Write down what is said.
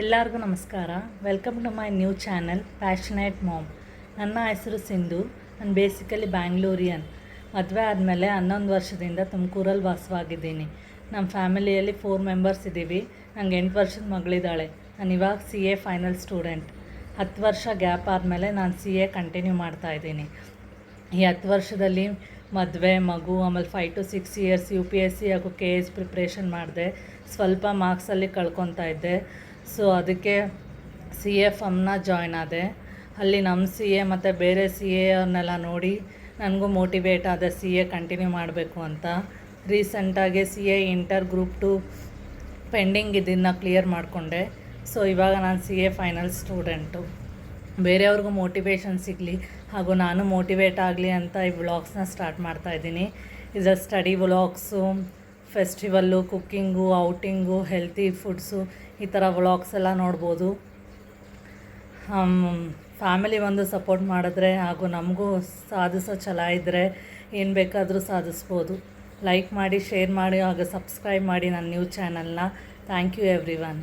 ಎಲ್ಲರಿಗೂ ನಮಸ್ಕಾರ. Welcome to my new channel passionate mom. ನನ್ನ ಹೆಸರು ಸಿಂಧು. ನಾನು ಬೇಸಿಕಲಿ ಬ್ಯಾಂಗ್ಳೂರಿಯನ್. ಮದುವೆ ಆದಮೇಲೆ 11 ವರ್ಷದಿಂದ ತುಮಕೂರಲ್ಲಿ ವಾಸವಾಗಿದ್ದೀನಿ. ನಮ್ಮ ಫ್ಯಾಮಿಲಿಯಲ್ಲಿ 4 ಮೆಂಬರ್ಸ್ ಇದ್ದೀವಿ. ನನಗೆ 8 ವರ್ಷದ ಮಗಳಿದ್ದಾಳೆ. ನಾನು ಇವಾಗ CA ಫೈನಲ್ ಸ್ಟೂಡೆಂಟ್. 10 ವರ್ಷ ಗ್ಯಾಪ್ ಆದಮೇಲೆ ನಾನು CA ಕಂಟಿನ್ಯೂ ಮಾಡ್ತಾಯಿದ್ದೀನಿ. ಈ 10 ವರ್ಷದಲ್ಲಿ ಮದುವೆ, ಮಗು, ಆಮೇಲೆ 5 to 6 ಇಯರ್ಸ್ UPSC ಹಾಗೂ KS ಪ್ರಿಪ್ರೇಷನ್ ಮಾಡಿದೆ. ಸ್ವಲ್ಪ ಮಾರ್ಕ್ಸಲ್ಲಿ ಕಳ್ಕೊತಾ ಇದ್ದೆ. ಸೊ ಅದಕ್ಕೆ CA ಫಮ್ನ ಜಾಯ್ನ್ ಆದೆ. ಅಲ್ಲಿ ನಮ್ಮ CA ಮತ್ತು ಬೇರೆ CA ಅವ್ರನ್ನೆಲ್ಲ ನೋಡಿ ನನಗೂ ಮೋಟಿವೇಟ್ ಆದೆ CA ಕಂಟಿನ್ಯೂ ಮಾಡಬೇಕು ಅಂತ. ರೀಸೆಂಟಾಗಿ CA ಇಂಟರ್ ಗ್ರೂಪ್ 2 ಪೆಂಡಿಂಗ್ ಇದನ್ನು ಕ್ಲಿಯರ್ ಮಾಡಿಕೊಂಡೆ. ಸೊ ಇವಾಗ ನಾನು CA ಫೈನಲ್ ಸ್ಟೂಡೆಂಟು. ಬೇರೆಯವ್ರಿಗೂ ಮೋಟಿವೇಶನ್ ಸಿಗಲಿ ಹಾಗೂ ನಾನು ಮೋಟಿವೇಟ್ ಆಗಲಿ ಅಂತ ಈ ವ್ಲಾಗ್ಸ್ನ ಸ್ಟಾರ್ಟ್ ಮಾಡ್ತಾಯಿದ್ದೀನಿ. ಇದು study vlogs, festival, cooking, outing, healthy foods, ಈ ಥರ ವ್ಲಾಗ್ಸ್ ಎಲ್ಲ ನೋಡ್ಬೋದು. ಫ್ಯಾಮಿಲಿ ಒಂದು ಸಪೋರ್ಟ್ ಮಾಡಿದ್ರೆ ಹಾಗೂ ನಮಗೂ ಸಾಧಿಸೋ ಛಲ ಇದ್ದರೆ ಏನು ಬೇಕಾದರೂ ಸಾಧಿಸ್ಬೋದು. ಲೈಕ್ ಮಾಡಿ, ಶೇರ್ ಮಾಡಿ ಹಾಗೂ ಸಬ್ಸ್ಕ್ರೈಬ್ ಮಾಡಿ ನನ್ನ ನ್ಯೂ ಚಾನಲ್ನ. Thank you every one.